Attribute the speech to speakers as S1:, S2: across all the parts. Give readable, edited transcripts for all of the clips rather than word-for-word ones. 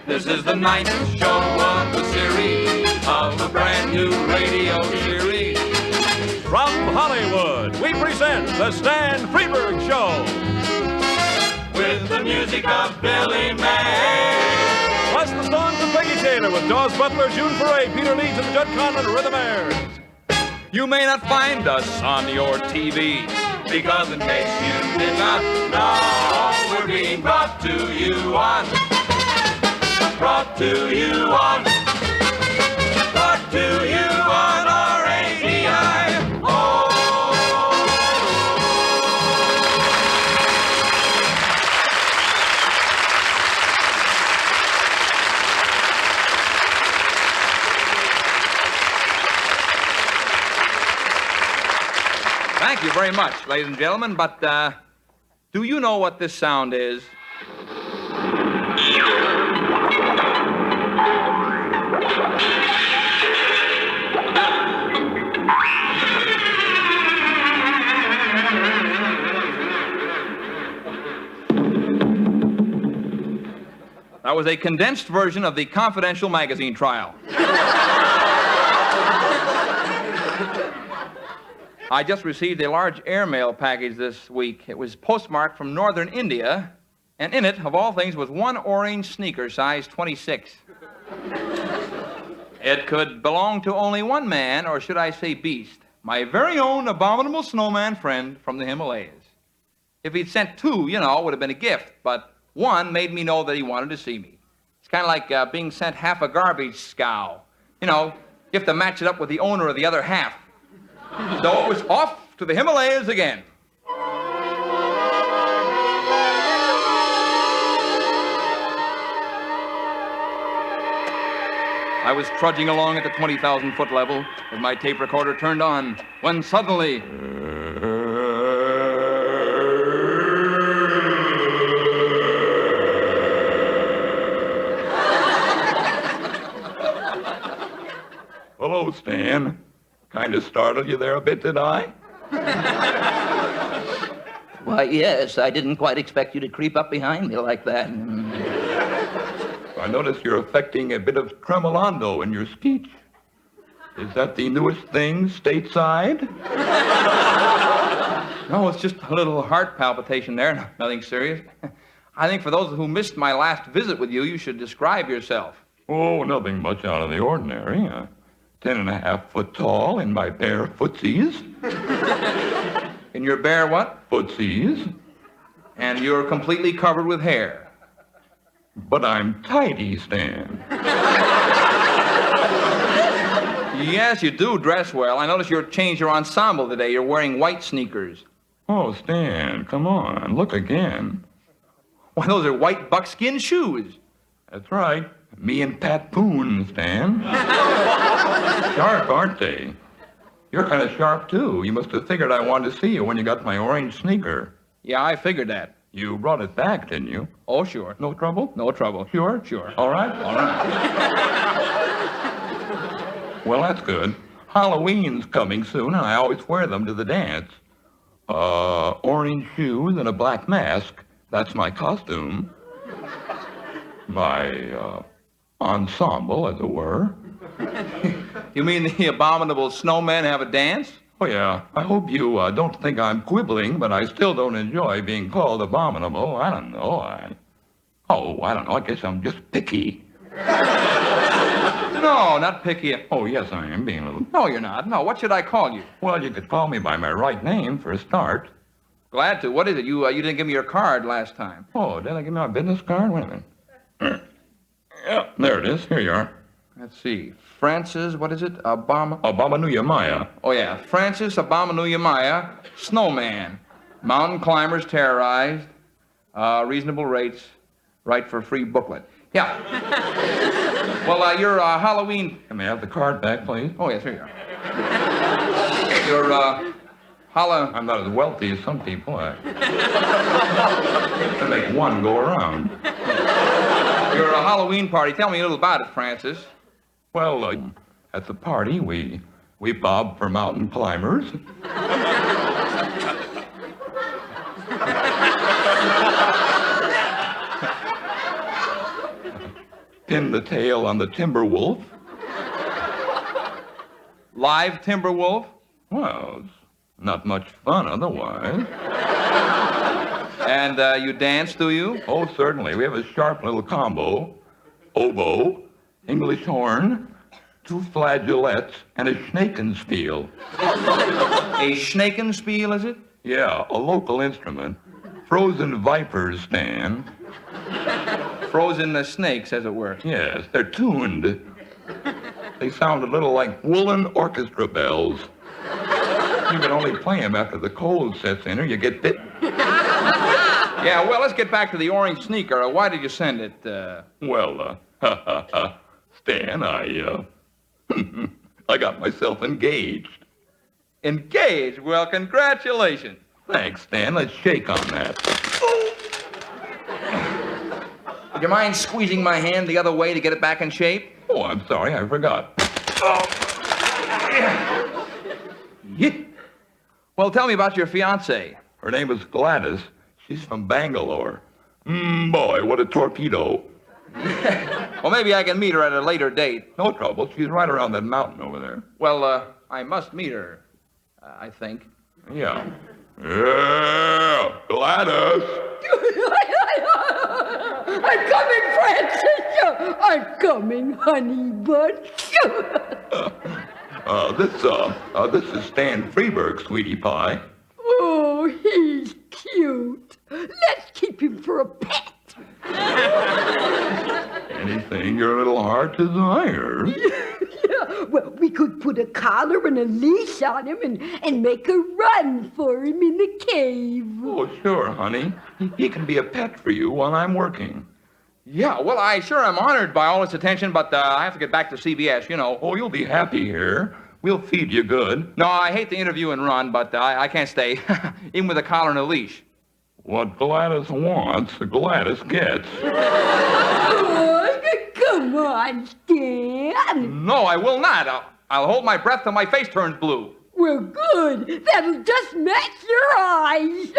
S1: This is the ninth show of the series of a brand new radio series.
S2: From Hollywood, we present the Stan Freberg Show.
S1: With the music of Billy May.
S2: Plus the songs of Peggy Taylor with Butler, Foray, Peter Leeds, and the Jud Conlon Rhythmaires.
S1: You may not find us on your TV, because in case you did not know, we're being brought to you on RADI. Thank you very much, ladies and gentlemen, but do you know what this sound is? That was a condensed version of the Confidential magazine trial. I just received a large airmail package this week. It was postmarked from northern India, and in it, of all things, was one orange sneaker, size 26. It could belong to only one man, or should I say beast, my very own abominable snowman friend from the Himalayas. If he'd sent two, it would have been a gift, but one made me know that he wanted to see me. It's kind of like being sent half a garbage scow. You have to match it up with the owner of the other half. So it was off to the Himalayas again. I was trudging along at the 20,000-foot level with my tape recorder turned on when suddenly...
S3: Hello, Stan. Kind of startled you there a bit, did I?
S4: Why, yes. I didn't quite expect you to creep up behind me like that.
S3: I notice you're affecting a bit of tremolando in your speech. Is that the newest thing stateside?
S1: No, it's just a little heart palpitation there. Nothing serious. I think for those who missed my last visit with you, you should describe yourself.
S3: Oh, nothing much out of the ordinary. 10.5 foot tall in my bare footsies.
S1: In your bare what?
S3: Footsies.
S1: And you're completely covered with hair.
S3: But I'm tidy, Stan.
S1: Yes, you do dress well. I notice you've changed your ensemble today. You're wearing white sneakers.
S3: Oh, Stan, come on, look again.
S1: Why, those are white buckskin shoes.
S3: That's right. Me and Pat Poon, Stan. Sharp, aren't they? You're kind of sharp, too. You must have figured I wanted to see you when you got my orange sneaker.
S1: Yeah, I figured that.
S3: You brought it back, didn't you?
S1: Oh, sure.
S3: No trouble?
S1: No trouble.
S3: Sure?
S1: Sure.
S3: All right?
S1: All right.
S3: Well, that's good. Halloween's coming soon, and I always wear them to the dance. Orange shoes and a black mask. That's my costume. My, ensemble, as it were.
S1: You mean the abominable snowmen have a dance?
S3: Oh, yeah. I hope you don't think I'm quibbling, but I still don't enjoy being called abominable. I don't know. I don't know. I guess I'm just picky.
S1: No, not picky.
S3: Oh, yes, I am being a little...
S1: No, you're not. No, what should I call you?
S3: Well, you could call me by my right name for a start.
S1: Glad to. What is it? You didn't give me your card last time.
S3: Oh, did I give you my business card? Wait a minute. Yeah, there it is. Here you are.
S1: Let's see. Francis, what is it?
S3: Abomanuya Maya.
S1: Oh, yeah. Francis Abomanuya Maya, snowman. Mountain climbers terrorized. Reasonable rates. Right for a free booklet. Yeah. Well, your Halloween...
S3: May I have the card back, please?
S1: Oh, yes, here you are. Your
S3: I'm not as wealthy as some people. I make one go around.
S1: Your Halloween party. Tell me a little about it, Francis.
S3: Well, at the party, we bob for mountain climbers. Pin the tail on the timber wolf.
S1: Live timber wolf?
S3: Well, it's not much fun otherwise.
S1: And you dance, do you?
S3: Oh, certainly. We have a sharp little combo. Oboe, English horn, 2 flageolets, and a schnakenspiel.
S1: A schnakenspiel, is it?
S3: Yeah, a local instrument. Frozen vipers, Stan.
S1: Frozen snakes, as it were.
S3: Yes, they're tuned. They sound a little like woolen orchestra bells. You can only play them after the cold sets in or you get bit.
S1: Yeah, well, let's get back to the orange sneaker. Why did you send it?
S3: Well, Stan, I got myself engaged.
S1: Engaged? Well, congratulations.
S3: Thanks, Stan. Let's shake on that.
S1: Would you mind squeezing my hand the other way to get it back in shape?
S3: Oh, I'm sorry, I forgot.
S1: Yeah. Well, tell me about your fiancée.
S3: Her name is Gladys. She's from Bangalore. Boy, what a torpedo.
S1: Well, maybe I can meet her at a later date.
S3: No trouble. She's right around that mountain over there.
S1: Well, I must meet her, I think.
S3: Yeah. Yeah, Gladys.
S5: I'm coming, Francis. I'm coming, honey bunch.
S3: This is Stan Freberg, sweetie pie.
S5: Oh, he's cute. Let's keep him for a pet.
S3: Anything your little heart desires.
S5: Yeah, well, we could put a collar and a leash on him and make a run for him in the cave.
S3: Oh, sure, honey. He can be a pet for you while I'm working.
S1: Yeah, well, I sure am honored by all this attention, but I have to get back to CBS, you know.
S3: Oh, you'll be happy here. We'll feed you good.
S1: No, I hate the interview and run, but I can't stay, even with a collar and a leash.
S3: What Gladys wants, Gladys gets.
S5: Oh, come on, Stan.
S1: No, I will not. I'll hold my breath till my face turns blue.
S5: Well, good. That'll just match your eyes.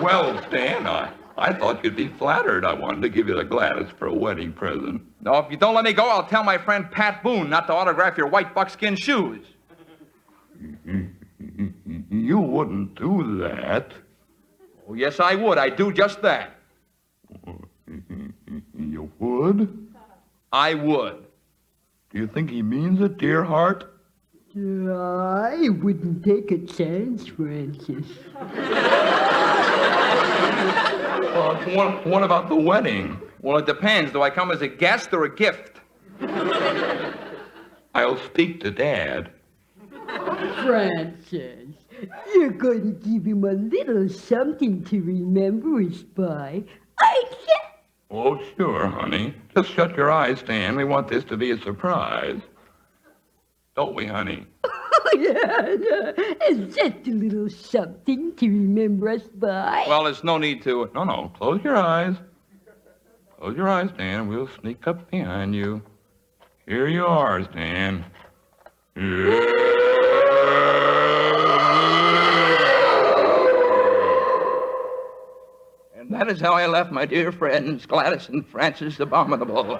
S3: Well, Stan, I thought you'd be flattered. I wanted to give you the Gladys for a wedding present.
S1: No, if you don't let me go, I'll tell my friend Pat Boone not to autograph your white buckskin shoes.
S3: You wouldn't do that.
S1: Oh, yes, I would. I'd do just that.
S3: You would?
S1: I would.
S3: Do you think he means it, dear heart?
S5: I wouldn't take a chance, Francis.
S3: What about the wedding?
S1: Well, it depends. Do I come as a guest or a gift?
S3: I'll speak to Dad.
S5: Francis, you're going to give him a little something to remember us by, aren't you?
S3: Oh, sure, honey. Just shut your eyes, Stan. We want this to be a surprise. Don't we, honey?
S5: Oh, yeah. It's just a little something to remember us by.
S1: Well, there's no need to.
S3: No. Close your eyes. Close your eyes, Stan. We'll sneak up behind you. Here you are, Stan.
S4: And that is how I left my dear friends, Gladys and Francis Abominable.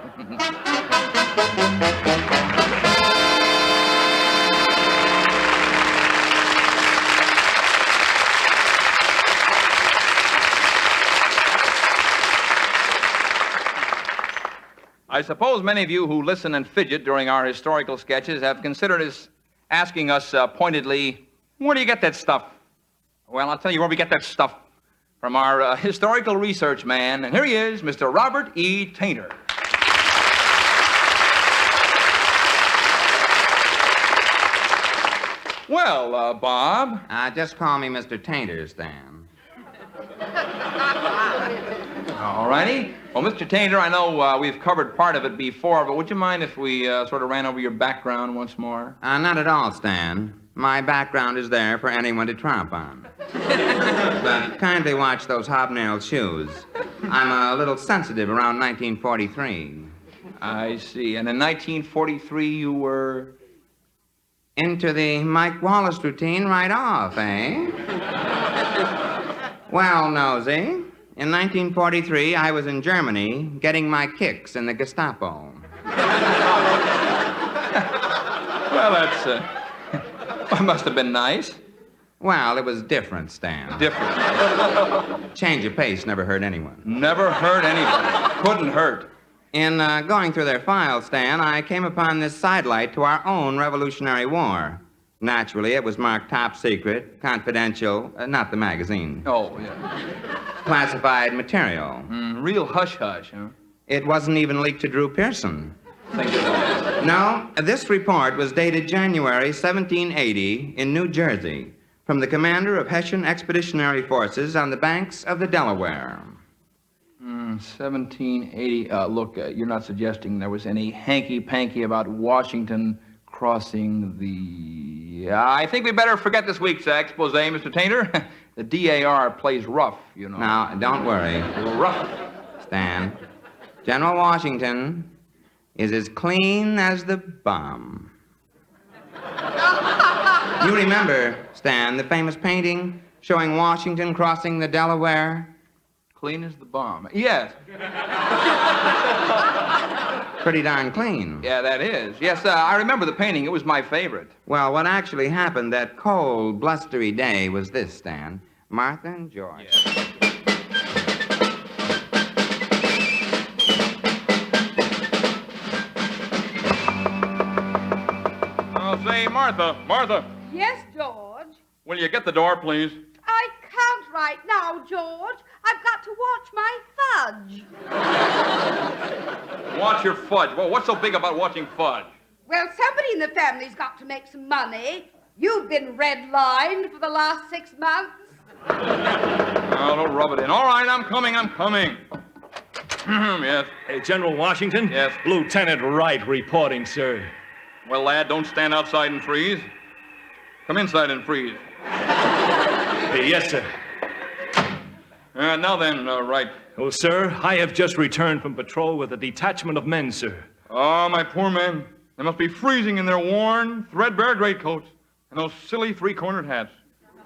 S1: I suppose many of you who listen and fidget during our historical sketches have considered us asking us pointedly, where do you get that stuff? Well, I'll tell you where we get that stuff. From our historical research man, and here he is, Mr. Robert E. Tainter. Well, Bob.
S6: Just call me Mr. Tainter, Stan.
S1: All righty. Well, Mr. Tainter, I know we've covered part of it before, but would you mind if we sort of ran over your background once more?
S6: Not at all, Stan. My background is there for anyone to tromp on. But kindly watch those hobnail shoes. I'm a little sensitive around 1943.
S1: I see. And in 1943, you were...
S6: Into the Mike Wallace routine right off, eh? Well, Nosy, In 1943, I was in Germany getting my kicks in the Gestapo.
S1: Well, that must have been nice.
S6: Well, it was different, Stan.
S1: Different.
S6: Change of pace never hurt anyone.
S1: Never hurt anybody. Couldn't hurt.
S6: In going through their files, Stan, I came upon this sidelight to our own Revolutionary War. Naturally, it was marked top secret, confidential, not the magazine.
S1: Oh, yeah.
S6: Classified material.
S1: Real hush-hush, huh?
S6: It wasn't even leaked to Drew Pearson.
S1: Think of that.
S6: No, this report was dated January 1780 in New Jersey from the commander of Hessian Expeditionary Forces on the banks of the Delaware.
S1: 1780. Look, you're not suggesting there was any hanky-panky about Washington crossing the... I think we better forget this week's expose, Mr. Tainter. The DAR plays rough, you know.
S6: Now, don't worry,
S1: Rough.
S6: Stan. General Washington is as clean as the bomb. You remember, Stan, the famous painting showing Washington crossing the Delaware?
S1: Clean as the bomb. Yes.
S6: Pretty darn clean.
S1: Yeah, that is. Yes, I remember the painting. It was my favorite.
S6: Well, what actually happened that cold, blustery day was this, Stan. Martha and George.
S1: Yeah. Oh, say, Martha,
S7: Yes, George?
S1: will you get the door, please?
S7: I can't right now, George. I've got to watch my fudge.
S1: Watch your fudge. Well, what's so big about watching fudge?
S7: Well, somebody in the family's got to make some money. You've been redlined for the last 6 months.
S1: Oh, don't rub it in. All right, I'm coming. Yes.
S2: Hey, General Washington?
S1: Yes.
S2: Lieutenant Wright reporting, sir.
S1: Well, lad, don't stand outside and freeze. Come inside and freeze.
S2: Hey, yes, sir.
S1: Now then, Wright.
S2: Oh, sir, I have just returned from patrol with a detachment of men, sir.
S1: Oh, my poor men. They must be freezing in their worn, threadbare greatcoats and those silly three-cornered hats.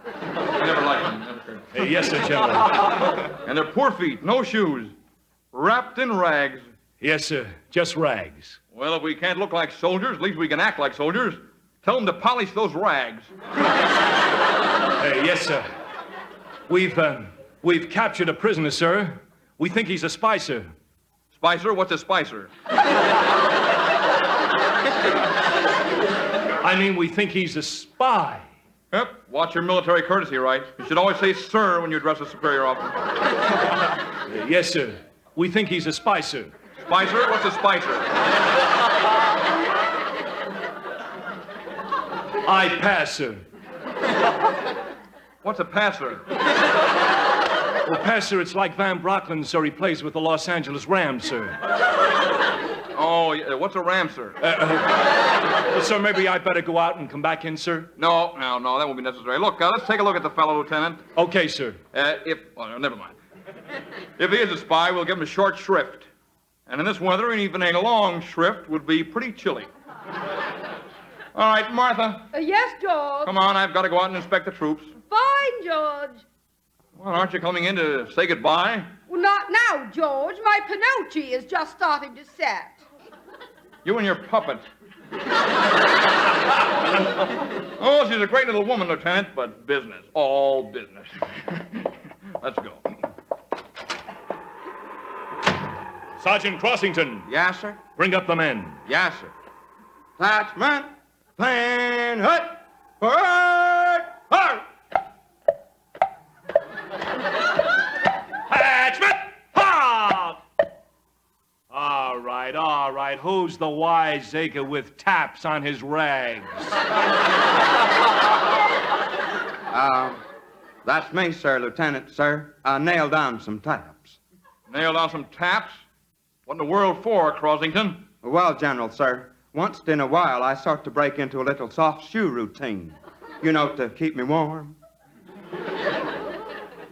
S1: I never liked them. Never cared.
S2: Hey, yes, sir, General.
S1: And their poor feet, no shoes, wrapped in rags.
S2: Yes, sir, just rags.
S1: Well, if we can't look like soldiers, at least we can act like soldiers. Tell them to polish those rags.
S2: Hey, yes, sir. We've captured a prisoner, sir. We think he's a spy, sir.
S1: Spicer? What's a spicer?
S2: I mean, we think he's a spy.
S1: Yep. Watch your military courtesy, Wright. You should always say sir when you address a superior officer.
S2: Yes, sir. We think he's a spy, sir.
S1: Spicer? What's a spicer?
S2: I pass, sir.
S1: What's a passer?
S2: Well, Pastor, it's like Van Brocklin, sir. He plays with the Los Angeles Rams, sir.
S1: Oh, yeah. What's a ram, sir?
S2: Well, sir, maybe I'd better go out and come back in, sir.
S1: No, that won't be necessary. Look, let's take a look at the fellow, Lieutenant.
S2: Okay, sir.
S1: Never mind. If he is a spy, we'll give him a short shrift. And in this weather, even a long shrift would be pretty chilly. All right, Martha.
S7: Yes, George?
S1: Come on, I've got to go out and inspect the troops.
S7: Fine, George.
S1: Well, aren't you coming in to say goodbye?
S7: Well, not now, George. My Pinocchio is just starting to set.
S1: You and your puppet. Oh, she's a great little woman, Lieutenant, but business. All business. Let's go.
S2: Sergeant Crossington,
S6: Yes, sir?
S2: bring up the men.
S6: Yes, sir. Detachment, plan, hut, forward, hard.
S2: Attachment! Halt! All right. Who's the wiseacre with taps on his rags?
S6: That's me, sir, Lieutenant, sir. Nailed down some taps.
S1: Nail down some taps? What in the world for, Crossington?
S6: Well, General, sir, once in a while I start to break into a little soft shoe routine. You know, to keep me warm.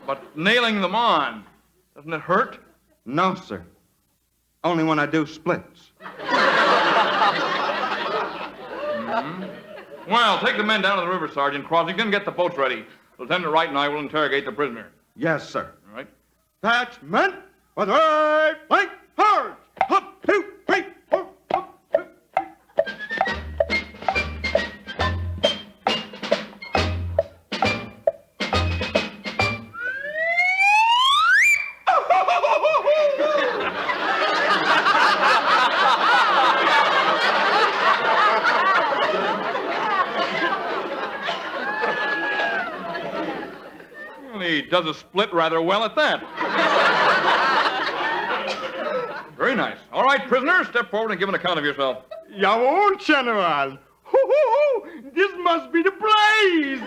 S1: But nailing them on, doesn't it hurt?
S6: No, sir. Only when I do splits.
S1: Well, take the men down to the river, Sergeant Crossington. Get the boats ready. Lieutenant Wright and I will interrogate the prisoner.
S6: Yes, sir.
S1: All right?
S8: Attachment for the right flank, forward. Up, 2, 3, 4, up, 2, 3.
S1: Well, he does a split rather well at that. Very nice. All right, prisoner, step forward and give an account of yourself.
S8: Jawohl, General. Hoo-hoo-hoo! This must be the place!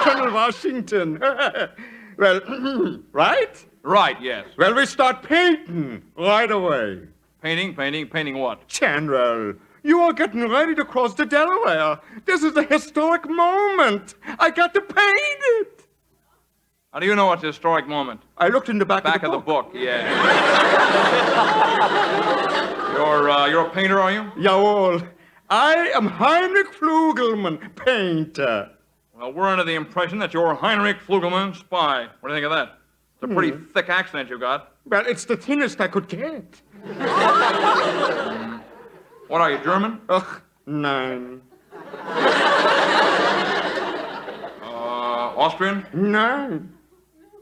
S8: General Washington. Well, right?
S1: Right, yes.
S8: Well, we start painting right away.
S1: Painting what?
S8: General, you are getting ready to cross the Delaware. This is a historic moment. I got to paint it.
S1: How do you know it's a historic moment?
S8: I looked in the back
S1: Back
S8: of
S1: of the book, yeah. You're a painter, are you?
S8: Jawohl. I am Heinrich Flugelmann, painter.
S1: Well, we're under the impression that you're Heinrich Flugelmann, spy. What do you think of that? It's a pretty thick accent you got.
S8: Well, it's the thinnest I could get.
S1: What are you, German?
S8: Ugh, nein.
S1: Austrian?
S8: Nein.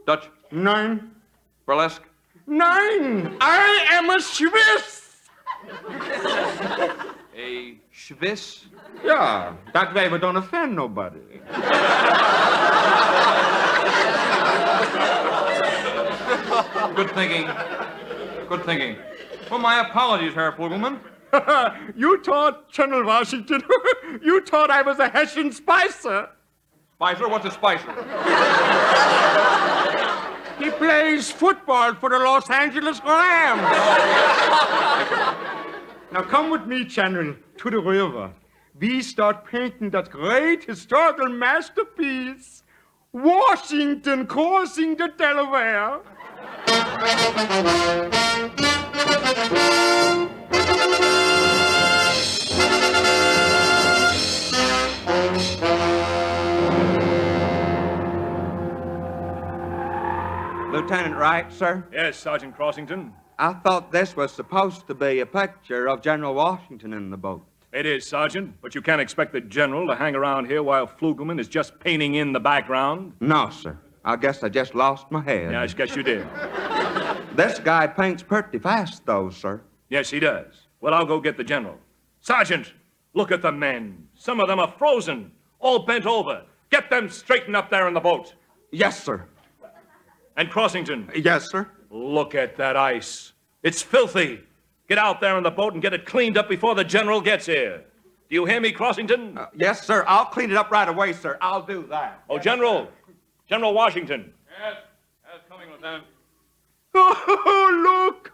S1: Dutch?
S8: Nein.
S1: Burlesque?
S8: Nein. I am a Swiss.
S1: A Swiss?
S8: Yeah, that way we don't offend nobody.
S1: Good thinking. Good thinking. Well, my apologies, Herr Flugelmann.
S8: You thought, General Washington, you thought I was a Hessian Spicer.
S1: Spicer? What's a Spicer?
S8: He plays football for the Los Angeles Rams. Now come with me, General, to the river. We start painting that great historical masterpiece, Washington crossing the Delaware.
S6: Lieutenant Wright, sir?
S2: Yes, Sergeant Crossington.
S6: I thought this was supposed to be a picture of General Washington in the boat.
S2: It is, Sergeant, but you can't expect the general to hang around here while Flugelmann is just painting in the background.
S6: No, sir. I guess I just lost my head.
S2: Yeah, I guess you did.
S6: This guy paints pretty fast, though, sir.
S2: Yes, he does. Well, I'll go get the general. Sergeant, look at the men. Some of them are frozen, all bent over. Get them straightened up there in the boat.
S6: Yes, sir.
S2: And Crossington,
S6: Yes, sir.
S2: look at that ice. It's filthy. Get out there in the boat and get it cleaned up before the general gets here. Do you hear me, Crossington?
S6: Yes, sir. I'll clean it up right away, sir. I'll do that.
S2: Oh, General Washington.
S1: Yes, coming, Lieutenant.
S8: Oh, look!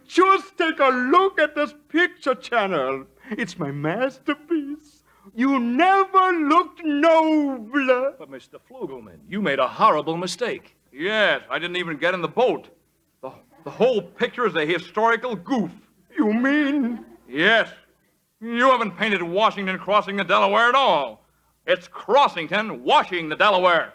S8: Just take a look at this picture, General. It's my masterpiece. You never looked nobler.
S2: But, Mr. Flugelmann, you made a horrible mistake.
S1: Yes, I didn't even get in the boat. The whole picture is a historical goof.
S8: You mean?
S1: Yes. You haven't painted Washington crossing the Delaware at all. It's Crossington washing the Delaware.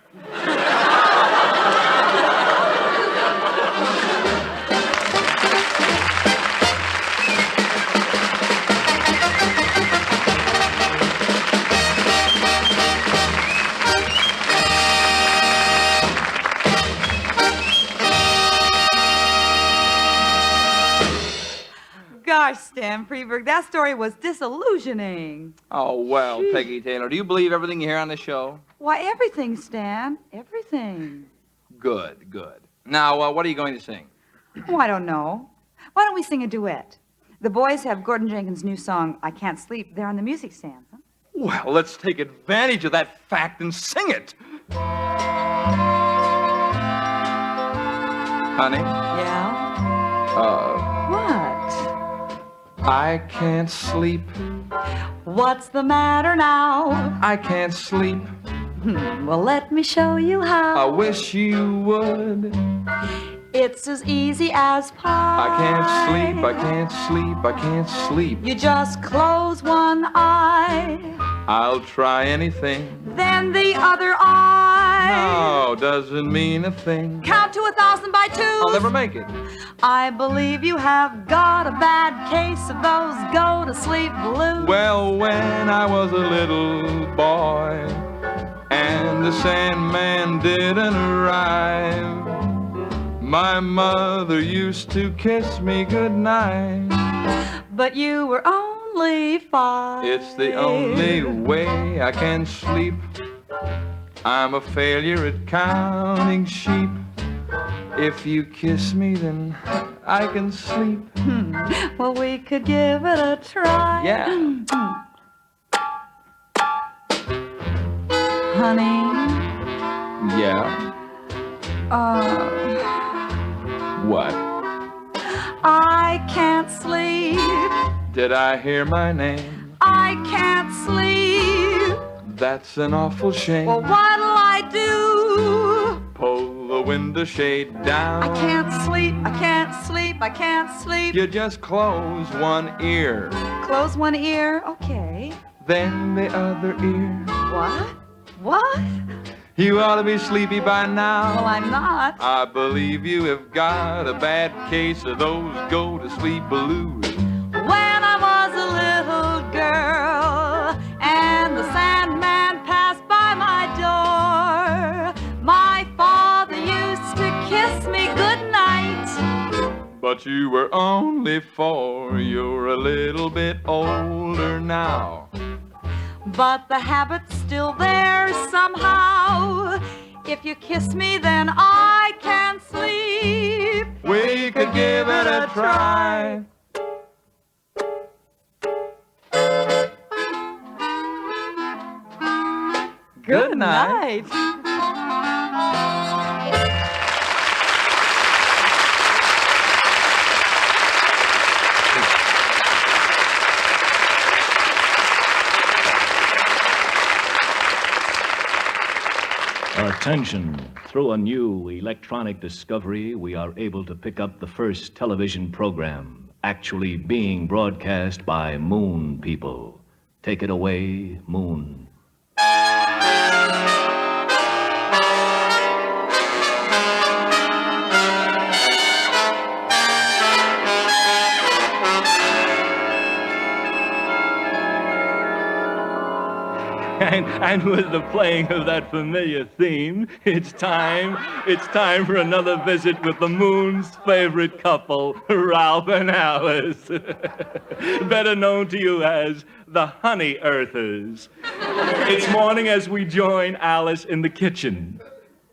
S9: Gosh, Stan Freberg, that story was disillusioning.
S1: Oh, well, Peggy Taylor, do you believe everything you hear on the show?
S9: Why, everything, Stan. Everything.
S1: Good, good. Now, what are you going to sing?
S9: Oh, I don't know. Why don't we sing a duet? The boys have Gordon Jenkins' new song, I Can't Sleep, there on the music stands, huh?
S1: Well, let's take advantage of that fact and sing it. Honey?
S9: Yeah? What?
S1: I can't sleep.
S9: What's the matter now?
S1: I can't sleep.
S9: Well, let me show you how.
S1: I wish you would.
S9: It's as easy as pie.
S1: I can't sleep, I can't sleep, I can't sleep.
S9: You just close one eye,
S1: I'll try anything.
S9: then the other eye.
S1: No, doesn't mean a thing.
S9: Count to 1,000 by 2.
S1: I'll never make it.
S9: I believe you have got a bad case of those go-to-sleep blues.
S1: Well, when I was a little boy and the Sandman didn't arrive, my mother used to kiss me goodnight.
S9: But you were only 5.
S1: It's the only way I can sleep. I'm a failure at counting sheep. If you kiss me, then I can sleep.
S9: Well, we could give it a try.
S1: Yeah.
S9: Honey,
S1: Yeah. What?
S9: I can't sleep.
S1: Did I hear my name?
S9: I can't sleep.
S1: That's an awful shame.
S9: Well, what'll I do?
S1: Pull the window shade down.
S9: I can't sleep, I can't sleep, I can't sleep.
S1: You just close one ear,
S9: Close one ear, okay.
S1: then the other ear.
S9: What? What?
S1: You ought to be sleepy by now.
S9: Well, I'm not.
S1: I believe you have got a bad case of those go-to-sleep blues.
S9: When I was a little girl and the Sandman passed by my door, my father used to kiss me goodnight.
S1: But you were only 4. You're a little bit older now.
S9: But the habit's still there somehow. If you kiss me, then I can sleep.
S1: We could give it a try. Good night.
S2: Attention. Through a new electronic discovery, we are able to pick up the first television program actually being broadcast by Moon people. Take it away, Moon. And with the playing of that familiar theme, it's time for another visit with the Moon's favorite couple, Ralph and Alice. Better known to you as the Honey Earthers. It's morning as we join Alice in the kitchen.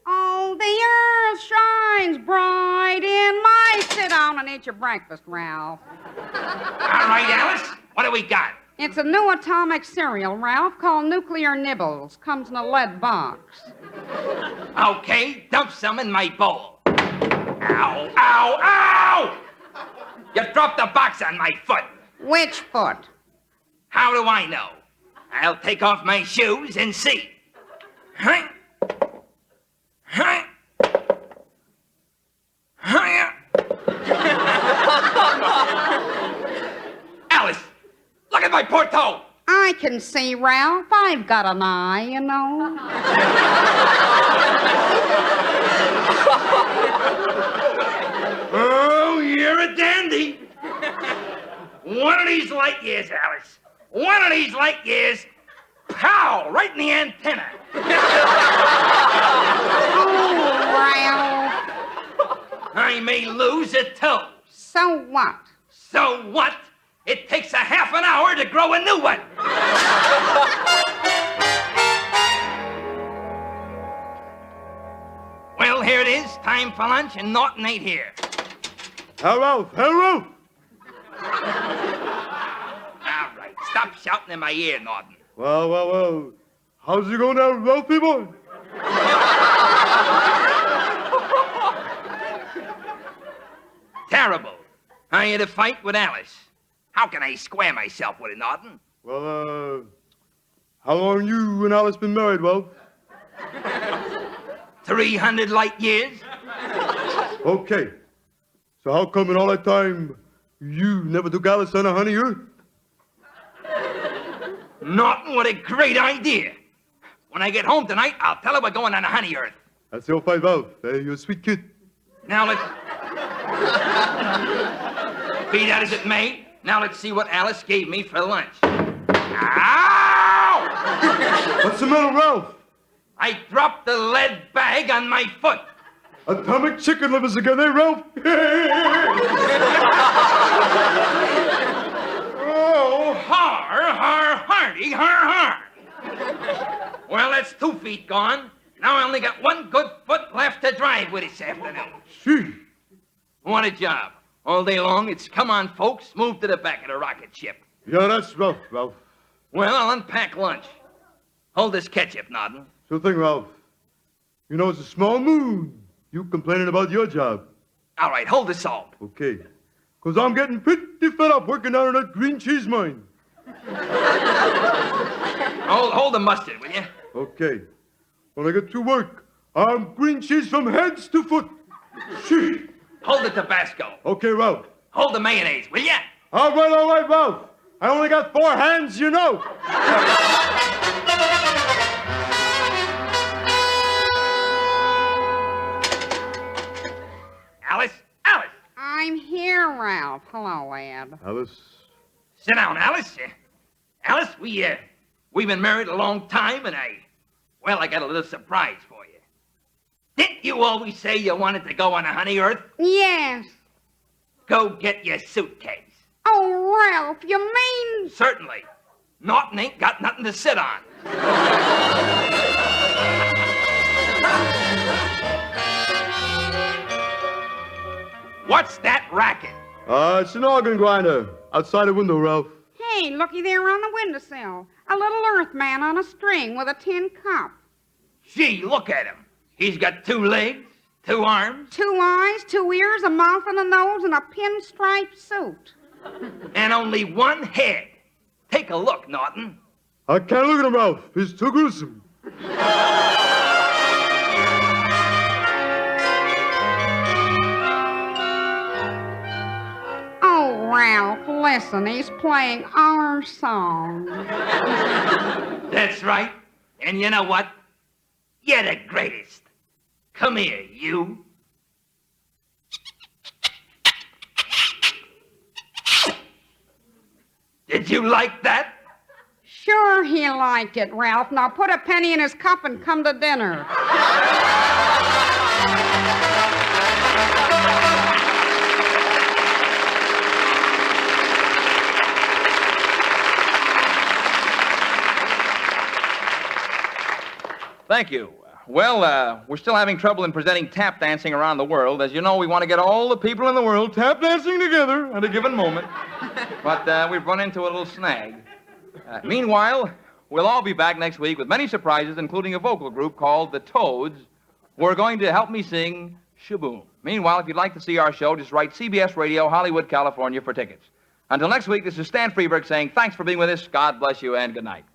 S7: Oh, the earth shines bright in my... Sit down and eat your breakfast, Ralph.
S4: All right, Alice, what do we got?
S7: It's a new atomic cereal, Ralph, called Nuclear Nibbles. Comes in a lead box.
S4: Okay, dump some in my bowl. Ow, ow, ow! You dropped the box on my foot.
S7: Which foot?
S4: How do I know? I'll take off my shoes and see. Huh? Huh? Huh? Alice, look at my poor toe.
S7: I can see, Ralph. I've got an eye, you know.
S4: Oh, you're a dandy. One of these light years, Alice. One of these light years, pow, right in the antenna.
S7: Oh, Ralph.
S4: I may lose a toe.
S7: So what?
S4: So what? It takes a half an hour to grow a new one. Well, here it is. Time for lunch, and Norton ain't here.
S8: Hello, hello.
S4: All right, stop shouting in my ear, Norton.
S8: Well. How's it going now, Ralphie boy?
S4: Terrible. I had a fight with Alice. How can I square myself with it, Norton?
S8: Well, how long you and Alice been married, Ralph?
S4: 300 light years.
S8: Okay. So how come in all that time you never took Alice on a honey earth?
S4: Norton, what a great idea. When I get home tonight, I'll tell her we're going on a honey earth.
S8: That's your five out. You're a sweet kid.
S4: Now let's... Be that as it may, now let's see what Alice gave me for lunch. Ow!
S8: What's the matter, Ralph?
S4: I dropped the lead bag on my foot.
S8: Atomic chicken livers again, eh, Ralph?
S4: Oh, hardy, har. Well, that's 2 feet gone. Now I only got 1 good foot left to drive with this afternoon.
S8: Gee.
S4: What a job. All day long, it's come on, folks, move to the back of the rocket ship.
S8: Yeah, that's rough, Ralph.
S4: Well, I'll unpack lunch. Hold this ketchup, Nodden.
S8: Sure thing, Ralph. You know, it's a small moon. You complaining about your job.
S4: All right, hold the salt.
S8: Okay. Because I'm getting pretty fed up working down on that green cheese mine.
S4: Hold the mustard, will you?
S8: Okay. When I get to work, I'm green cheese from heads to foot. Shee.
S4: Hold the Tabasco.
S8: Okay, Ralph.
S4: Hold the mayonnaise, will you?
S8: All right, Ralph. I only got 4 hands, you know.
S4: Alice!
S10: I'm here, Ralph. Hello, lad.
S8: Alice.
S4: Sit down, Alice. Alice, we've been married a long time, and I got a little surprise for you. Didn't you always say you wanted to go on a honey earth?
S10: Yes.
S4: Go get your suitcase.
S10: Oh, Ralph, you mean...
S4: Certainly. Norton ain't got nothing to sit on. What's that racket?
S8: It's an organ grinder. Outside the window, Ralph.
S10: Hey, looky there on the windowsill. A little earthman on a string with a tin cup.
S4: Gee, look at him. He's got 2 legs, 2 arms.
S10: 2 eyes, 2 ears, a mouth and a nose, and a pinstripe suit.
S4: And only 1 head. Take a look, Norton.
S8: I can't look at him, Ralph. He's too gruesome.
S10: Oh, Ralph, listen, he's playing our song.
S4: That's right. And you know what? You're the greatest. Come here, you. Did you like that?
S10: Sure he liked it, Ralph. Now put a penny in his cup and come to dinner.
S1: Thank you. Well, we're still having trouble in presenting tap dancing around the world. As you know, we want to get all the people in the world tap dancing together at a given moment. But we've run into a little snag. Meanwhile, we'll all be back next week with many surprises, including a vocal group called the Toads, who are going to help me sing Shaboom. Meanwhile, if you'd like to see our show, just write CBS Radio, Hollywood, California for tickets. Until next week, this is Stan Freberg saying thanks for being with us. God bless you and good night.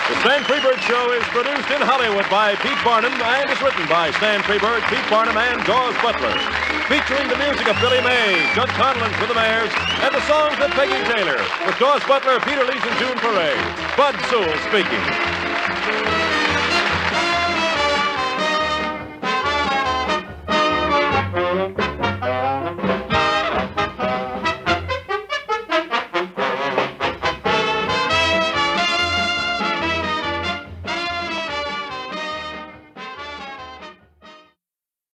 S11: The Stan Freberg Show is produced in Hollywood by Pete Barnum and is written by Stan Freberg, Pete Barnum, and Jaws Butler. Featuring the music of Billy May, Jud Conlon for the Mares, and the songs of Peggy Taylor, with Jaws Butler, Peter Leeds, and June Foray. Bud Sewell speaking.